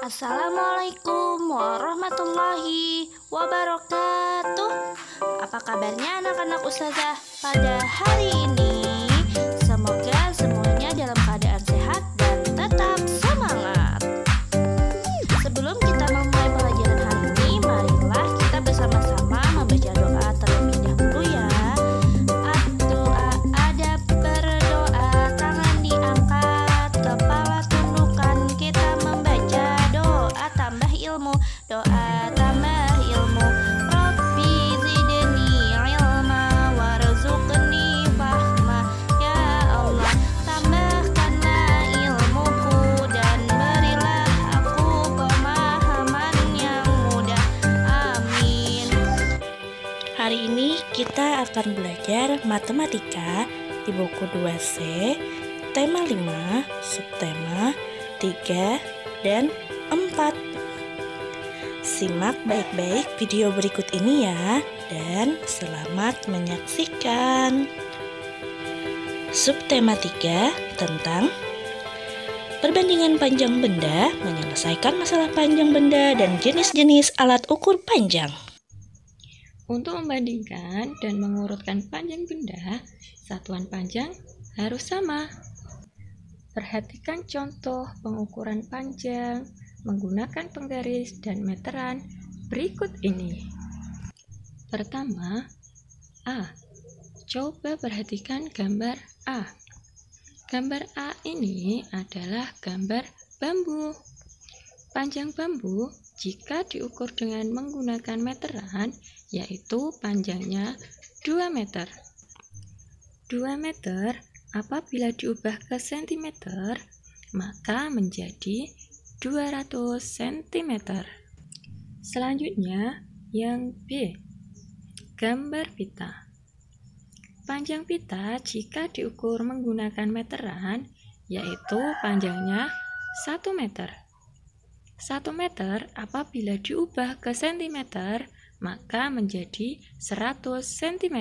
Assalamualaikum warahmatullahi wabarakatuh. Apa kabarnya anak-anak Ustazah pada hari ini? Semoga semuanya dalam keadaan sehat dan tetap semangat. Sebelum kita memulai pelajaran hari ini, marilah kita bersama-sama membaca doa terlebih dahulu ya. Doa adab berdoa, tangan diangkat, kepala tundukkan, kita membaca doa tambah ilmu, doa tambah ilmu. Rabbi zidni ilma warzuqni fahma, ya Allah tambahkanlah ilmuku dan berilah aku pemahaman yang mudah, amin. Hari ini kita akan belajar matematika di buku 2C, tema 5, subtema 3 dan 4. Simak baik-baik video berikut ini ya, dan selamat menyaksikan. Subtema 3 tentang perbandingan panjang benda, menyelesaikan masalah panjang benda dan jenis-jenis alat ukur panjang. Untuk membandingkan dan mengurutkan panjang benda, satuan panjang harus sama. Perhatikan contoh pengukuran panjang menggunakan penggaris dan meteran berikut ini. Pertama, A. Coba perhatikan gambar A. Gambar A ini adalah gambar bambu. Panjang bambu jika diukur dengan menggunakan meteran, yaitu panjangnya 2 meter. 2 meter apabila diubah ke sentimeter, maka menjadi 200 cm. Selanjutnya, yang B. Gambar pita. Panjang pita jika diukur menggunakan meteran, yaitu panjangnya 1 meter. 1 meter apabila diubah ke sentimeter, maka menjadi 100 cm.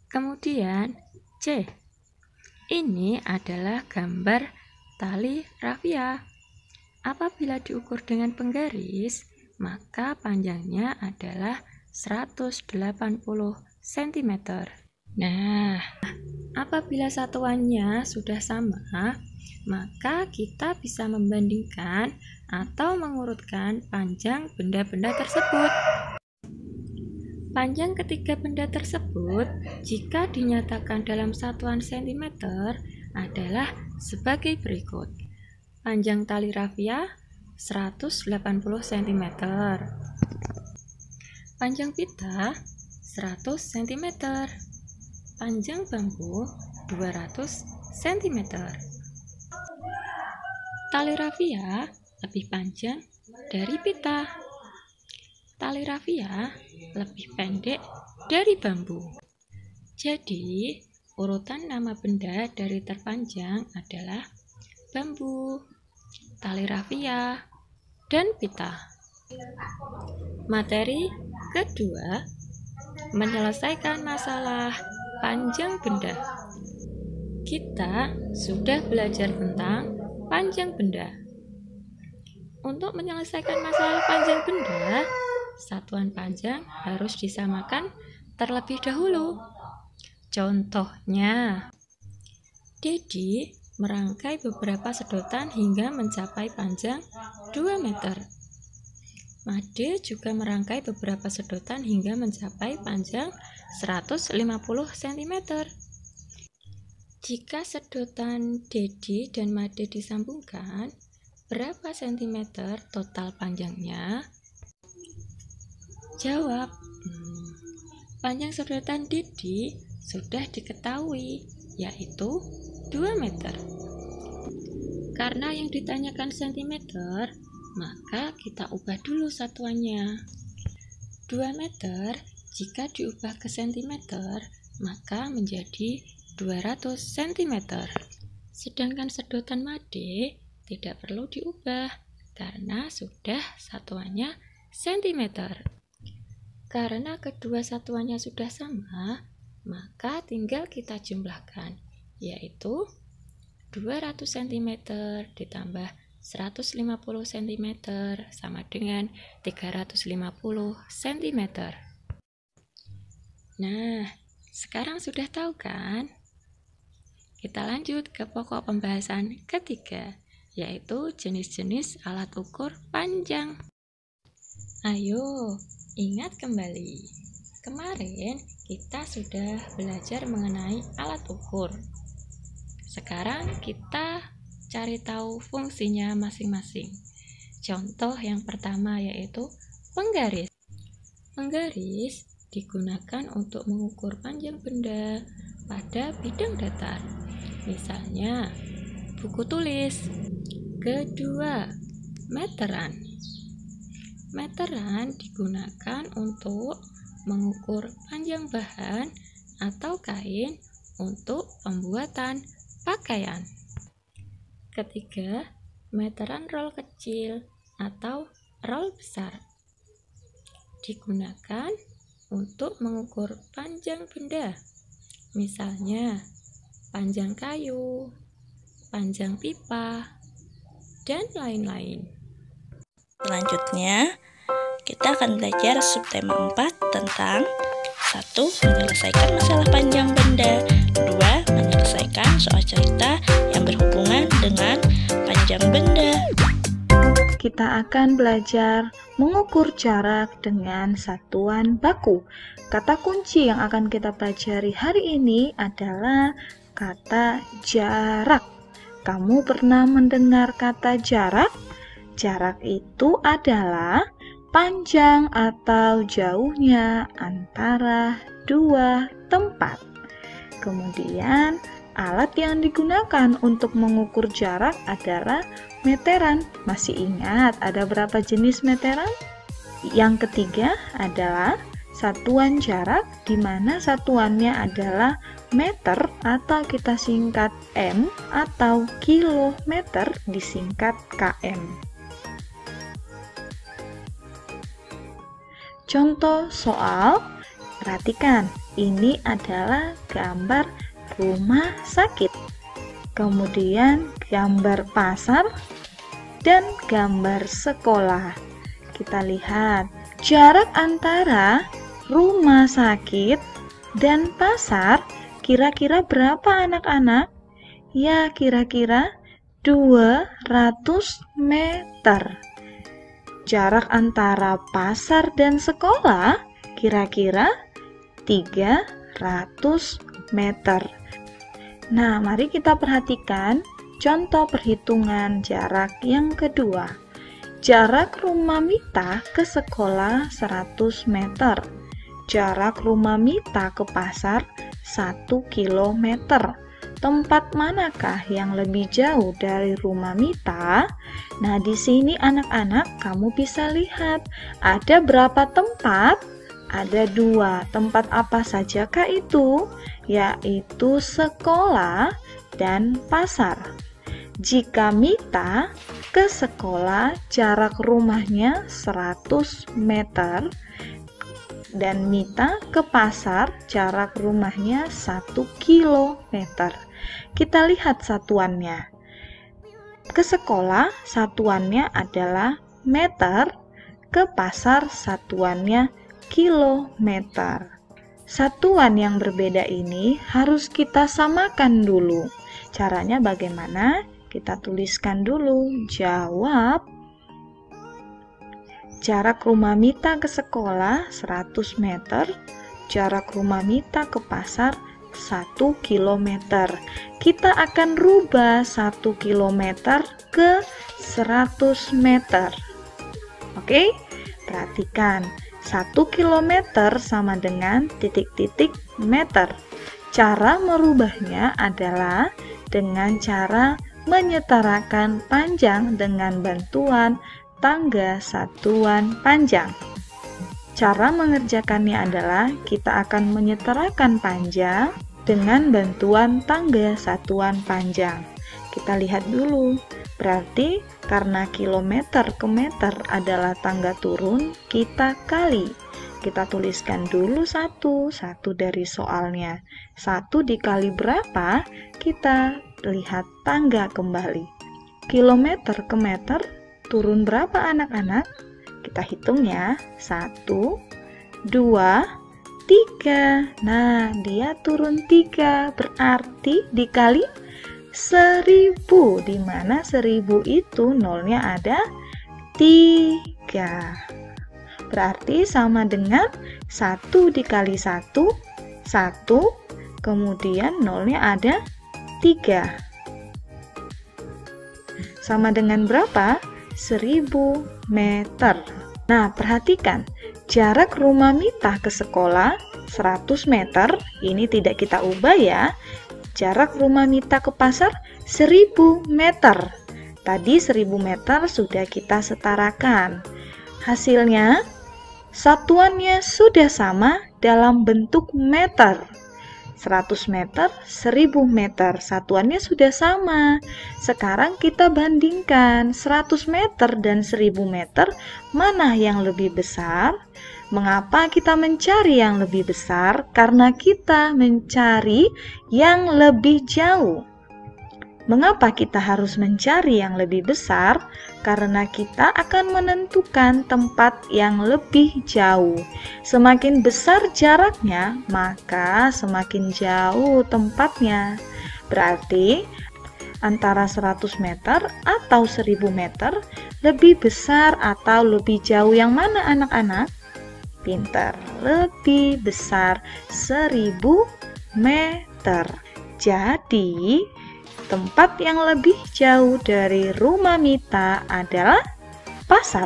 Kemudian C. Ini adalah gambar tali rafia. Apabila diukur dengan penggaris, maka panjangnya adalah 180 cm. Nah, apabila satuannya sudah sama, maka kita bisa membandingkan atau mengurutkan panjang benda-benda tersebut. Panjang ketiga benda tersebut, jika dinyatakan dalam satuan cm, adalah sebagai berikut. Panjang tali rafia 180 cm. Panjang pita 100 cm. Panjang bambu 200 cm. Tali rafia lebih panjang dari pita. Tali rafia lebih pendek dari bambu. Jadi, urutan nama benda dari terpanjang adalah bambu, tali rafia, dan pita. Materi kedua, menyelesaikan masalah panjang benda. Kita sudah belajar tentang panjang benda. Untuk menyelesaikan masalah panjang benda, satuan panjang harus disamakan terlebih dahulu. Contohnya, Dedi merangkai beberapa sedotan hingga mencapai panjang 2 meter. Made juga merangkai beberapa sedotan hingga mencapai panjang 150 cm. Jika sedotan Dedi dan Made disambungkan, berapa sentimeter total panjangnya? Jawab. Panjang sedotan Dedi sudah diketahui, yaitu 2 meter. Karena yang ditanyakan sentimeter, maka kita ubah dulu satuannya. 2 meter jika diubah ke sentimeter, maka menjadi 200 cm. Sedangkan sedotan Made tidak perlu diubah karena sudah satuannya sentimeter. Karena kedua satuannya sudah sama, maka tinggal kita jumlahkan, yaitu 200 cm ditambah 150 cm sama dengan 350 cm. Nah, sekarang sudah tahu kan? Kita lanjut ke pokok pembahasan ketiga, yaitu jenis-jenis alat ukur panjang. Ayo, ingat kembali. Kemarin kita sudah belajar mengenai alat ukur. Sekarang kita cari tahu fungsinya masing-masing. Contoh yang pertama yaitu penggaris. Penggaris digunakan untuk mengukur panjang benda pada bidang datar. Misalnya, buku tulis. Kedua, meteran. Meteran digunakan untuk mengukur panjang bahan atau kain untuk pembuatan pakaian. Ketiga, meteran roll kecil atau roll besar digunakan untuk mengukur panjang benda. Misalnya, panjang kayu, panjang pipa, dan lain-lain. Selanjutnya, kita akan belajar subtema 4 tentang 1. Menyelesaikan masalah panjang benda. 2. Menyelesaikan soal cerita yang berhubungan dengan panjang benda. Kita akan belajar mengukur jarak dengan satuan baku. Kata kunci yang akan kita pelajari hari ini adalah kata jarak. Kamu pernah mendengar kata jarak? Jarak itu adalah panjang atau jauhnya antara dua tempat. Kemudian, alat yang digunakan untuk mengukur jarak adalah meteran. Masih ingat ada berapa jenis meteran? Yang ketiga adalah satuan jarak, di mana satuannya adalah meter atau kita singkat M, atau kilometer disingkat km. Contoh soal, perhatikan, ini adalah gambar rumah sakit, kemudian gambar pasar, dan gambar sekolah. Kita lihat jarak antara rumah sakit dan pasar kira-kira berapa anak-anak? Ya, kira-kira 200 meter. Jarak antara pasar dan sekolah kira-kira 300 meter. Nah, mari kita perhatikan contoh perhitungan jarak yang kedua. Jarak rumah Mita ke sekolah 100 meter. Jarak rumah Mita ke pasar 1 kilometer. Tempat manakah yang lebih jauh dari rumah Mita? Nah, di sini anak-anak kamu bisa lihat ada berapa tempat? Ada 2. Tempat apa sajakah itu? Yaitu sekolah dan pasar. Jika Mita ke sekolah jarak rumahnya 100 meter dan Mita ke pasar jarak rumahnya 1 kilometer. Kita lihat satuannya. Ke sekolah satuannya adalah meter, ke pasar satuannya kilometer. Satuan yang berbeda ini harus kita samakan dulu. Caranya bagaimana? Kita tuliskan dulu. Jawab. Jarak rumah Mita ke sekolah 100 meter, jarak rumah Mita ke pasar 1 kilometer. Kita akan rubah 1 kilometer ke 100 meter. Oke? Perhatikan, 1 kilometer sama dengan titik-titik meter. Cara merubahnya adalah dengan cara menyetarakan panjang dengan bantuan tangga satuan panjang. Cara mengerjakannya adalah kita akan menyetarakan panjang dengan bantuan tangga satuan panjang. Kita lihat dulu. Berarti karena kilometer ke meter adalah tangga turun, kita kali. Kita tuliskan dulu satu dari soalnya. 1 dikali berapa? Kita lihat tangga kembali. Kilometer ke meter turun berapa anak-anak? Kita hitung ya. 1, 2, 3. Nah, dia turun 3. Berarti dikali 1000. Di mana 1000 itu nolnya ada 3. Berarti sama dengan 1 dikali 1, 1. Kemudian nolnya ada 3. Sama dengan berapa? 1000 meter. Nah, perhatikan, jarak rumah Mita ke sekolah 100 meter, ini tidak kita ubah ya. Jarak rumah Mita ke pasar 1000 meter. Tadi 1000 meter sudah kita setarakan. Hasilnya, satuannya sudah sama dalam bentuk meter. 100 meter, 1000 meter, satuannya sudah sama. Sekarang kita bandingkan 100 meter dan 1000 meter, mana yang lebih besar? Mengapa kita mencari yang lebih besar? Karena kita mencari yang lebih jauh. Mengapa kita harus mencari yang lebih besar? Karena kita akan menentukan tempat yang lebih jauh. Semakin besar jaraknya, maka semakin jauh tempatnya. Berarti antara 100 meter atau 1000 meter lebih besar atau lebih jauh yang mana anak-anak? Pintar, lebih besar 1000 meter. Jadi tempat yang lebih jauh dari rumah Mita adalah pasar,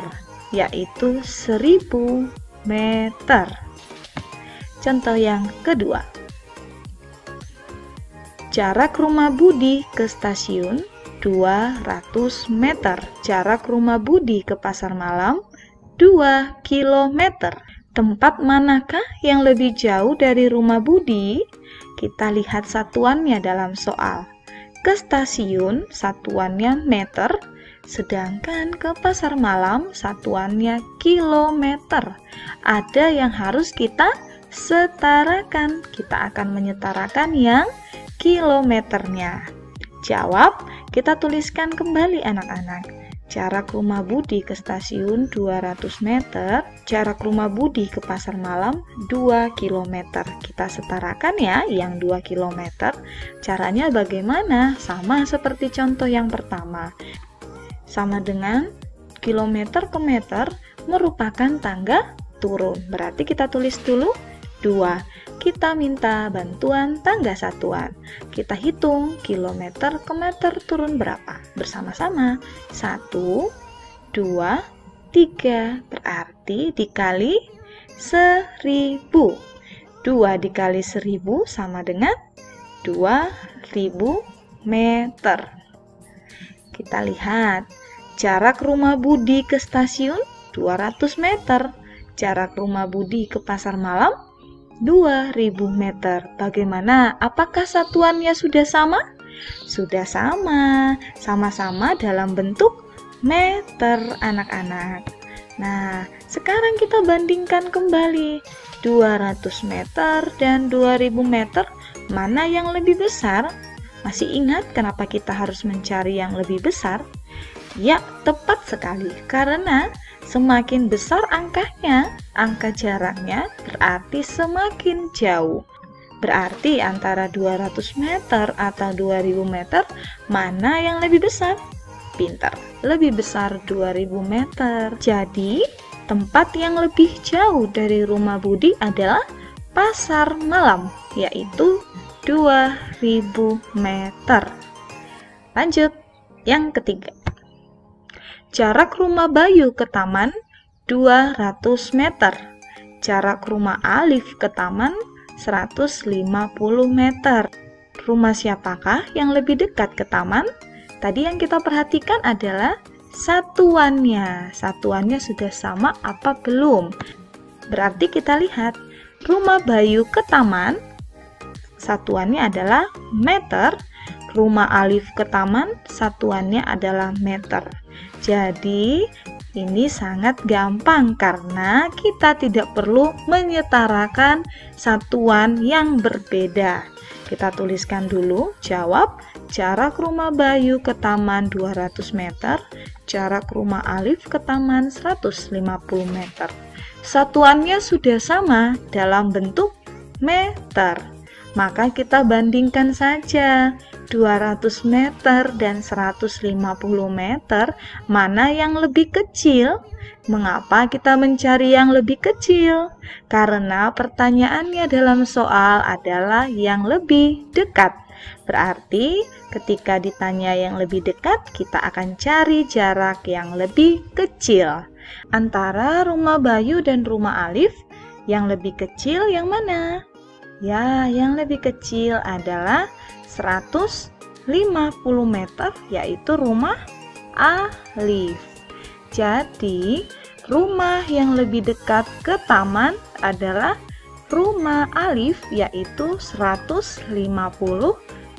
yaitu 1000 meter. Contoh yang kedua. Jarak rumah Budi ke stasiun 200 meter. Jarak rumah Budi ke pasar malam 2 km. Tempat manakah yang lebih jauh dari rumah Budi? Kita lihat satuannya dalam soal. Ke stasiun satuannya meter, sedangkan ke pasar malam satuannya kilometer. Ada yang harus kita setarakan. Kita akan menyetarakan yang kilometernya. Jawab, kita tuliskan kembali anak-anak. Jarak rumah Budi ke stasiun 200 meter, jarak rumah Budi ke pasar malam 2 km. Kita setarakan ya yang 2 km. Caranya bagaimana? Sama seperti contoh yang pertama. Sama dengan kilometer ke meter merupakan tangga turun. Berarti kita tulis dulu 2. Kita minta bantuan tangga satuan. Kita hitung kilometer ke meter turun berapa. Bersama-sama. 1, 2, 3. Berarti dikali 1000. 2 dikali 1000 sama dengan 2000 meter. Kita lihat. Jarak rumah Budi ke stasiun 200 meter. Jarak rumah Budi ke pasar malam 2000 meter. Bagaimana? Apakah satuannya sudah sama? Sudah sama. Sama-sama dalam bentuk meter anak-anak. Nah, sekarang kita bandingkan kembali. 200 meter dan 2000 meter, mana yang lebih besar? Masih ingat kenapa kita harus mencari yang lebih besar? Ya, tepat sekali. Karena semakin besar angkanya, angka jaraknya, berarti semakin jauh. Berarti antara 200 meter atau 2000 meter, mana yang lebih besar? Pintar, lebih besar 2000 meter. Jadi, tempat yang lebih jauh dari rumah Budi adalah pasar malam, yaitu 2000 meter. Lanjut, yang ketiga. Jarak rumah Bayu ke taman 200 meter. Jarak rumah Alif ke taman 150 meter. Rumah siapakah yang lebih dekat ke taman? Tadi yang kita perhatikan adalah satuannya. Satuannya sudah sama apa belum? Berarti kita lihat rumah Bayu ke taman, satuannya adalah meter. Rumah Alif ke taman, satuannya adalah meter. Jadi, ini sangat gampang karena kita tidak perlu menyetarakan satuan yang berbeda. Kita tuliskan dulu, jawab, jarak rumah Bayu ke taman 200 meter, jarak rumah Alif ke taman 150 meter. Satuannya sudah sama dalam bentuk meter. Maka kita bandingkan saja 200 meter dan 150 meter, mana yang lebih kecil? Mengapa kita mencari yang lebih kecil? Karena pertanyaannya dalam soal adalah yang lebih dekat. Berarti ketika ditanya yang lebih dekat, kita akan cari jarak yang lebih kecil. Antara rumah Bayu dan rumah Alif, yang lebih kecil yang mana? Ya, yang lebih kecil adalah 150 meter, yaitu rumah Alif. Jadi, rumah yang lebih dekat ke taman adalah rumah Alif, yaitu 150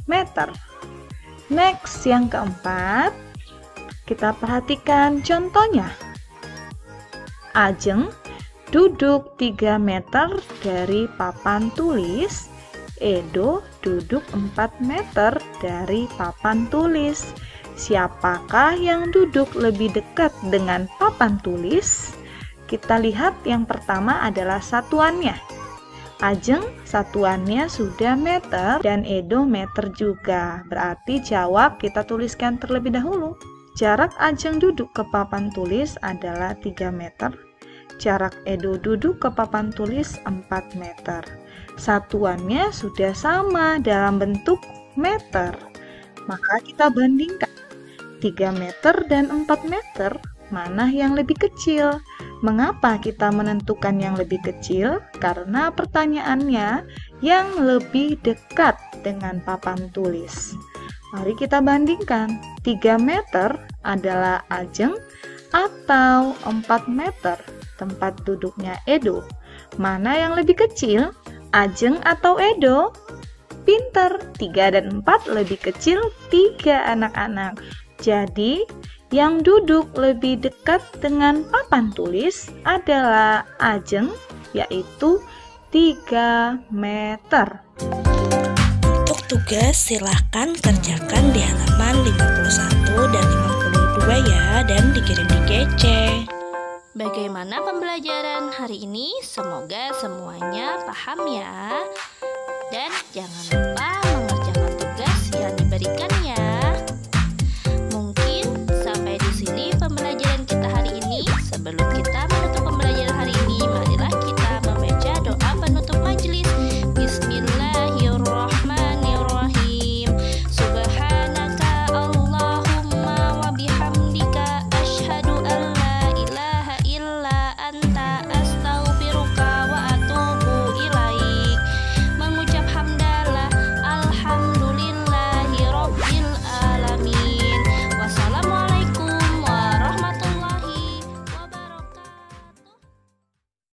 meter. Next, yang keempat, kita perhatikan contohnya. Ajeng duduk 3 meter dari papan tulis. Edo duduk 4 meter dari papan tulis. Siapakah yang duduk lebih dekat dengan papan tulis? Kita lihat yang pertama adalah satuannya. Ajeng satuannya sudah meter dan Edo meter juga. Berarti jawab kita tuliskan terlebih dahulu. Jarak Ajeng duduk ke papan tulis adalah 3 meter. Jarak Edo duduk ke papan tulis 4 meter. Satuannya sudah sama dalam bentuk meter. Maka kita bandingkan 3 meter dan 4 meter, mana yang lebih kecil? Mengapa kita menentukan yang lebih kecil? Karena pertanyaannya yang lebih dekat dengan papan tulis. Mari kita bandingkan. 3 meter adalah Ajeng atau 4 meter tempat duduknya Edo. Mana yang lebih kecil? Ajeng atau Edo? Pinter, 3 dan 4 lebih kecil 3 anak-anak. Jadi, yang duduk lebih dekat dengan papan tulis adalah Ajeng, yaitu 3 meter. Untuk tugas silahkan kerjakan di halaman 51 dan 52 ya, dan dikirim di GC. Bagaimana pembelajaran hari ini? Semoga semuanya paham ya. Dan jangan lupa